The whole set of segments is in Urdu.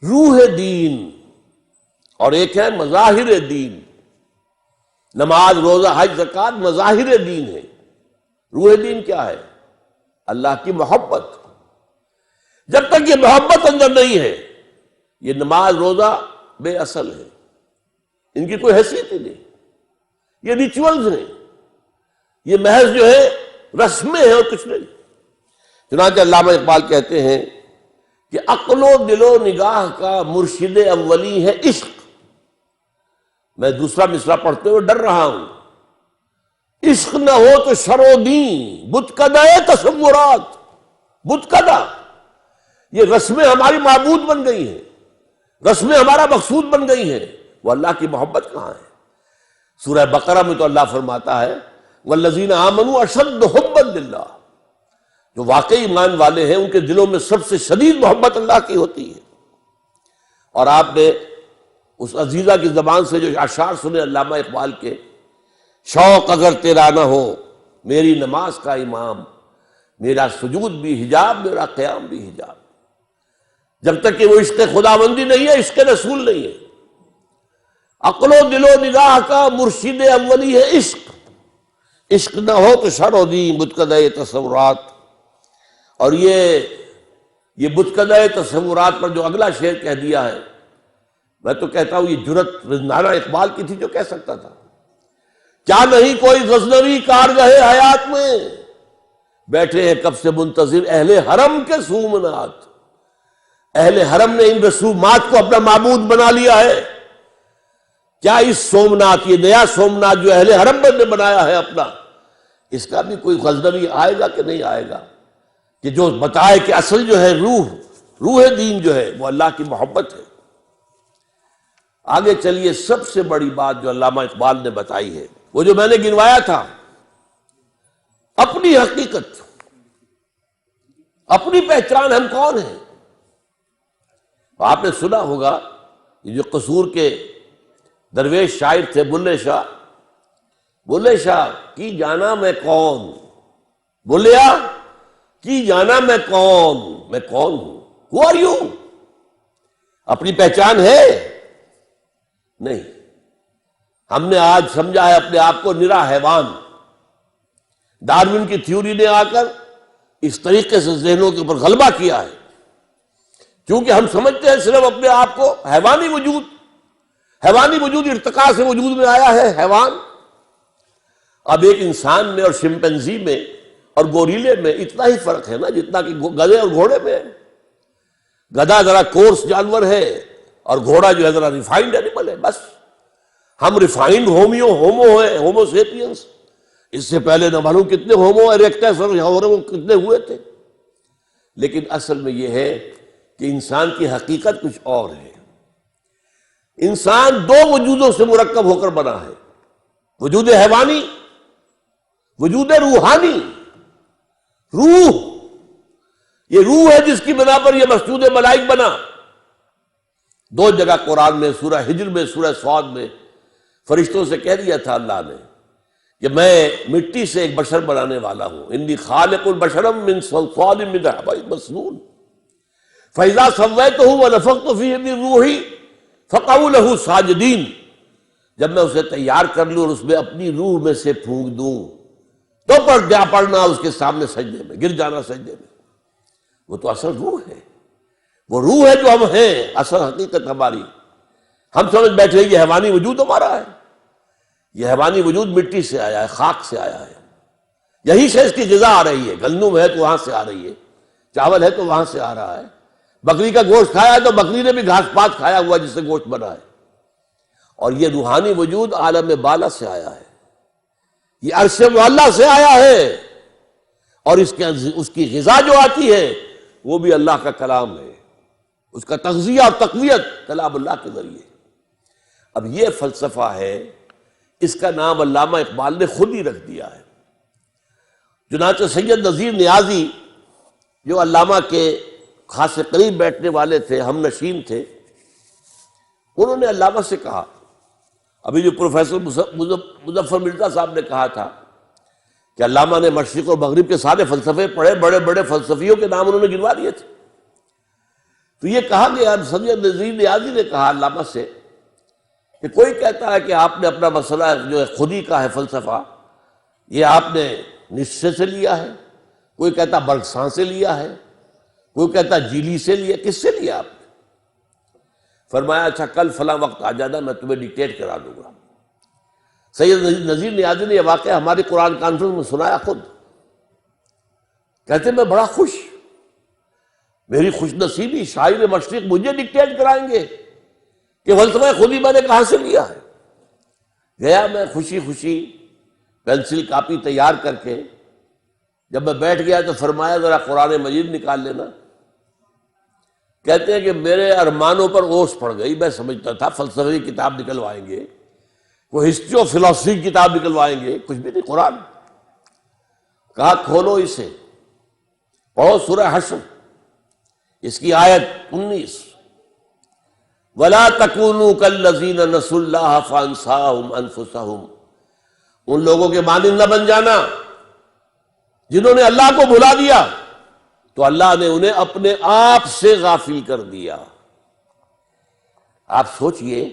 روح دین اور ایک ہے مظاہر دین. نماز، روزہ، حج، زکوٰۃ مظاہر دین ہے. روح دین کیا ہے؟ اللہ کی محبت. جب تک یہ محبت اندر نہیں ہے یہ نماز روزہ بے اصل ہے، ان کی کوئی حیثیت ہی نہیں. یہ ریچولز ہیں، یہ محض جو ہے رسمیں ہیں اور کچھ نہیں. چنانچہ علامہ اقبال کہتے ہیں کہ عقل و دل و نگاہ کا مرشد اولی ہے عشق. میں دوسرا مصرع پڑھتے ہوئے ڈر رہا ہوں. عشق نہ ہو تو شر و دین، بتکدہ تصورات. بتکدہ، یہ رسمیں ہماری معبود بن گئی ہیں، رسمیں ہمارا مقصود بن گئی ہیں. وہ اللہ کی محبت کہاں ہے؟ سورہ بقرہ میں تو اللہ فرماتا ہے والذین آمنوا اشد حبا للہ. جو واقعی ایمان والے ہیں ان کے دلوں میں سب سے شدید محبت اللہ کی ہوتی ہے. اور آپ نے اس عزیزہ کی زبان سے جو اشعار سنے علامہ اقبال کے، شوق اگر تیرا نہ ہو میری نماز کا امام، میرا سجود بھی حجاب، میرا قیام بھی حجاب. جب تک کہ وہ عشق خداوندی نہیں ہے عشق رسول نہیں ہے. عقل و دل و نگاہ کا مرشد اولی ہے عشق. عشق نہ ہو تو شر و دین بتکدہ تصورات. اور یہ بتکدہ تصورات پر جو اگلا شعر کہہ دیا ہے، میں تو کہتا ہوں یہ جرت رضوانہ اقبال کی تھی جو کہہ سکتا تھا. کیا نہیں کوئی غزنوی کارگہ حیات میں، بیٹھے ہیں کب سے منتظر اہل حرم کے سومنات. اہل حرم نے ان رسومات کو اپنا معبود بنا لیا ہے. کیا اس سومنات، یہ نیا سومنات جو اہل حرم نے بنایا ہے اپنا، اس کا بھی کوئی غزنوی آئے گا کہ نہیں آئے گا کہ جو بتائے کہ اصل جو ہے روح دین جو ہے وہ اللہ کی محبت ہے. آگے چلیے، سب سے بڑی بات جو علامہ اقبال نے بتائی ہے وہ جو میں نے گنوایا تھا، اپنی حقیقت، اپنی پہچان. ہم کون ہیں؟ آپ نے سنا ہوگا یہ جو قصور کے درویش شاعر تھے بلے شاہ، بلے شاہ کی جانا میں کون، بولیا کی جانا میں کون ہوں. Who are you؟ اپنی پہچان ہے نہیں. ہم نے آج سمجھا ہے اپنے آپ کو نرا حیوان. ڈارون کی تھیوری نے آ کر اس طریقے سے ذہنوں کے اوپر غلبہ کیا ہے، کیونکہ ہم سمجھتے ہیں صرف اپنے آپ کو حیوانی وجود ارتقاء سے وجود میں آیا ہے حیوان. اب ایک انسان میں اور شمپینزی میں اور گوریلے میں اتنا ہی فرق ہے نا جتنا کہ گدھے اور گھوڑے میں ہے. گدھا ذرا کورس جانور ہے اور گھوڑا جو ہے ذرا ریفائنڈ اینیمل ہے. بس ہم ریفائنڈ ہومو ہیں، ہومو سیپینس. اس سے پہلے نہ معلوم کتنے ہومو ایریکٹس اور کتنے ہوئے تھے. لیکن اصل میں یہ ہے کہ انسان کی حقیقت کچھ اور ہے. انسان دو وجودوں سے مرکب ہو کر بنا ہے، وجود حیوانی، وجود روحانی. روح، یہ روح ہے جس کی بنا پر یہ مسجود ملائک بنا. دو جگہ قرآن میں، سورہ ہجر میں، سورہ صاد میں فرشتوں سے کہہ دیا تھا اللہ نے کہ میں مٹی سے ایک بشر بنانے والا ہوں. انی خالق البشر من صلصال من حمأ مسنون فإذا سويته ونفخت فيه من روحي فقعوا له ساجدين. جب میں اسے تیار کر لوں اور اس میں اپنی روح میں سے پھونک دوں تو پڑنا اس کے سامنے سجدے میں، گر جانا سجدے میں. وہ تو اصل روح ہے، وہ روح ہے جو ہم ہیں، اصل حقیقت ہماری. ہم سمجھ بیٹھے یہ حیوانی وجود ہمارا ہے. یہ حیوانی وجود مٹی سے آیا ہے، خاک سے آیا ہے. یہی سے اس کی غذا آ رہی ہے. گندم ہے تو وہاں سے آ رہی ہے، چاول ہے تو وہاں سے آ رہا ہے. بکری کا گوشت کھایا ہے تو بکری نے بھی گھاس پات کھایا ہوا جس سے گوشت بنا ہے. اور یہ روحانی وجود عالم بالا سے آیا ہے، یہ عرش معلی سے آیا ہے. اور اس کی غذا جو آتی ہے وہ بھی اللہ کا کلام ہے. اس کا تغذیہ اور تقویت کلام اللہ کے ذریعے. اب یہ فلسفہ ہے، اس کا نام علامہ اقبال نے خود ہی رکھ دیا ہے. چنانچہ سید نذیر نیازی جو علامہ کے خاص قریب بیٹھنے والے تھے، ہم نشین تھے، انہوں نے علامہ سے کہا، ابھی جو پروفیسر مظفر مرزا صاحب نے کہا تھا کہ علامہ نے مشرق اور مغرب کے سارے فلسفے پڑھے، بڑے بڑے فلسفیوں کے نام انہوں نے گنوا دیے تھے. تو یہ کہا گیا، سید نذیر نیازی نے کہا علامہ سے کہ کوئی کہتا ہے کہ آپ نے اپنا مسئلہ جو ہے خودی کا ہے فلسفہ، یہ آپ نے نشے سے لیا ہے، کوئی کہتا برکساں سے لیا ہے، کوئی کہتا جیلی سے لیا، کس سے لیا آپ نے؟ فرمایا اچھا کل فلاں وقت آ جانا، میں تمہیں ڈکٹیٹ کرا دوں گا۔ سید نذیر نیازی نے یہ واقعہ ہماری قرآن کانفرنس میں سنایا خود، کہتے میں بڑا خوش، میری خوش نصیبی، شاعر مشرق مجھے ڈکٹیٹ کرائیں گے کہ فلسفہ خودی میں نے کہاں سے لیا ہے۔ گیا میں خوشی خوشی پینسل کاپی تیار کر کے، جب میں بیٹھ گیا تو فرمایا ذرا قرآن مجید نکال لینا۔ کہتے ہیں کہ میرے ارمانوں پر اوس پڑ گئی، میں سمجھتا تھا فلسفے کی کتاب نکلوائیں گے، کوئی ہسٹری آف فلاسفی کی کتاب نکلوائیں گے، کچھ بھی نہیں، قرآن۔ کہا کھولو اسے، پڑھو سورہ حشر، اس کی آیت 19، وَلَا تَكُونُوا كَالَّذِينَ نَسُوا اللَّهَ فَأَنسَاهُمْ أَنفُسَهُمْ، ان لوگوں کے مانند نہ بن جانا جنہوں نے اللہ کو بھلا دیا تو اللہ نے انہیں اپنے آپ سے غافل کر دیا۔ آپ سوچئے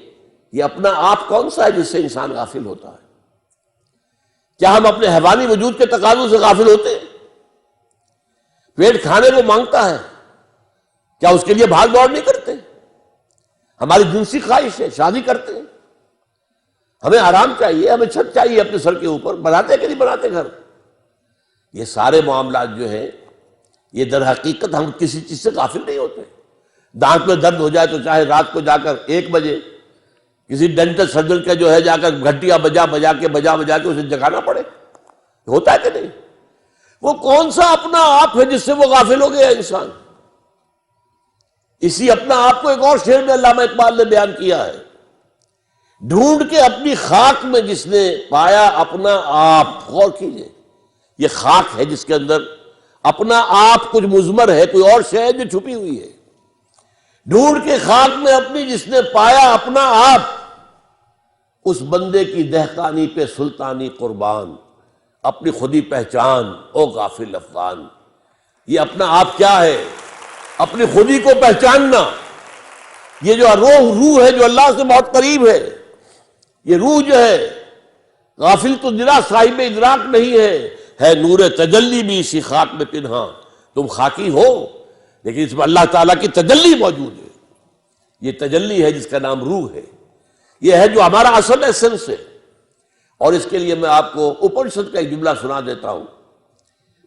یہ اپنا آپ کون سا ہے جس سے انسان غافل ہوتا ہے؟ کیا ہم اپنے حیوانی وجود کے تقاضوں سے غافل ہوتے ہیں؟ پیٹ کھانے کو مانگتا ہے، کیا اس کے لیے بھاگ دوڑ نہیں کرتے؟ ہماری جنسی خواہش ہے، شادی کرتے ہیں، ہمیں آرام چاہیے، ہمیں چھت چاہیے اپنے سر کے اوپر، بناتے کہ نہیں بناتے گھر؟ یہ سارے معاملات جو ہیں یہ در حقیقت ہم کسی چیز سے غافل نہیں ہوتے۔ دانت میں درد ہو جائے تو چاہے رات کو جا کر 1 بجے کسی ڈینٹل سرجن کا جو ہے جا کر گھنٹیاں بجا کے اسے جگانا پڑے، ہوتا ہے کہ نہیں؟ وہ کون سا اپنا آپ ہے جس سے وہ غافل ہو گیا انسان؟ اسی اپنا آپ کو ایک اور شعر میں علامہ اقبال نے بیان کیا ہے، ڈھونڈ کے اپنی خاک میں جس نے پایا اپنا آپ۔ غور کیجئے، یہ خاک ہے جس کے اندر اپنا آپ کچھ مضمر ہے، کوئی اور شے ہے جو چھپی ہوئی ہے۔ ڈھونڈ کے خاک میں اپنی جس نے پایا اپنا آپ، اس بندے کی دہقانی پہ سلطانی قربان، اپنی خودی پہچان او غافل افغان۔ یہ اپنا آپ کیا ہے؟ اپنی خودی کو پہچاننا، یہ جو روح ہے جو اللہ سے بہت قریب ہے، یہ روح جو ہے غافل تو ذرا صاحب ادراک نہیں ہے نور تجلی بھی اسی خاک میں پنہاں۔ تم خاکی ہو لیکن اس میں اللہ تعالیٰ کی تجلی موجود ہے، یہ تجلی ہے جس کا نام روح ہے، یہ ہے جو ہمارا اصل ایسنس ہے۔ اور اس کے لیے میں آپ کو اپنشد کا ایک جملہ سنا دیتا ہوں۔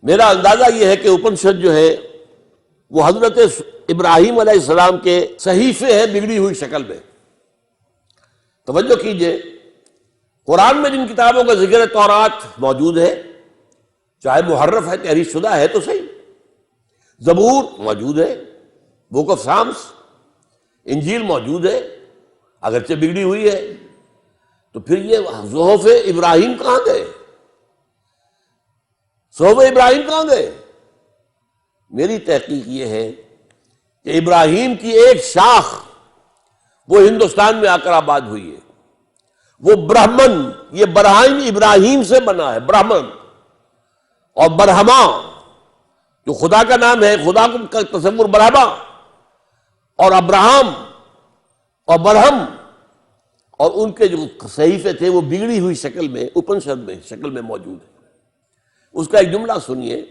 میرا اندازہ یہ ہے کہ اپنشد جو ہے وہ حضرت ابراہیم علیہ السلام کے صحیفے ہیں بگڑی ہوئی شکل میں۔ توجہ کیجئے، قرآن میں جن کتابوں کا ذکر ہے، تورات موجود ہے، چاہے محرف ہے، تحریر شدہ ہے تو صحیح، زبور موجود ہے، بک آف سامس، انجیل موجود ہے اگرچہ بگڑی ہوئی ہے، تو پھر یہ صحف ابراہیم کہاں گئے؟ صحف ابراہیم کہاں گئے؟ میری تحقیق یہ ہے کہ ابراہیم کی ایک شاخ وہ ہندوستان میں آ کر آباد ہوئی ہے، وہ برہمن، یہ برہم ابراہیم سے بنا ہے، برہمن اور برہما جو خدا کا نام ہے، خدا کا تصور برہما اور ابراہم اور برہم، اور ان کے جو صحیفے تھے وہ بگڑی ہوئی شکل میں اپنشد میں شکل میں موجود ہے۔ اس کا ایک جملہ سنیے،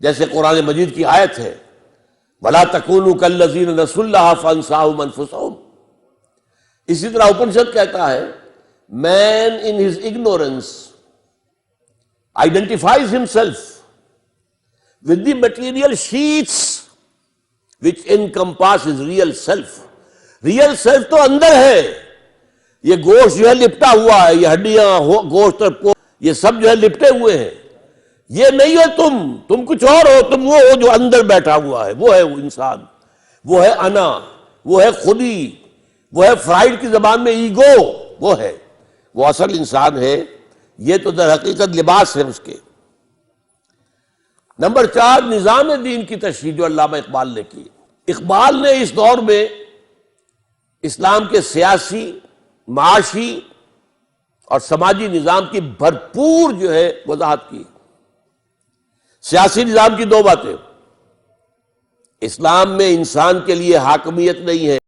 جیسے قرآن مجید کی آیت ہے وَلَا تَكُونُوا كَالَّذِينَ نَسُوا اللَّهَ فَأَنسَاهُمْ أَنفُسَهُمْ۔ اسی طرح اپنشد کہتا ہے man in his ignorance identifies himself with the material sheets which encompass his real self۔ Real self تو اندر ہے، یہ گوشت جو ہے لپٹا ہوا ہے، یہ ہڈیاں گوشت اور یہ سب جو ہے لپٹے ہوئے ہیں، یہ نہیں ہو تم کچھ اور ہو، تم وہ ہو جو اندر بیٹھا ہوا ہے، وہ ہے وہ انسان، وہ ہے انا، وہ ہے خودی، وہ ہے فرائیڈ کی زبان میں ایگو، وہ ہے وہ اصل انسان ہے۔ یہ تو در حقیقت لباس ہے اس کے۔ نمبر 4، نظام دین کی تشریح جو علامہ اقبال نے کی۔ اقبال نے اس دور میں اسلام کے سیاسی، معاشی اور سماجی نظام کی بھرپور جو ہے وضاحت کی۔ سیاسی نظام کی 2 باتیں، اسلام میں انسان کے لیے حاکمیت نہیں ہے،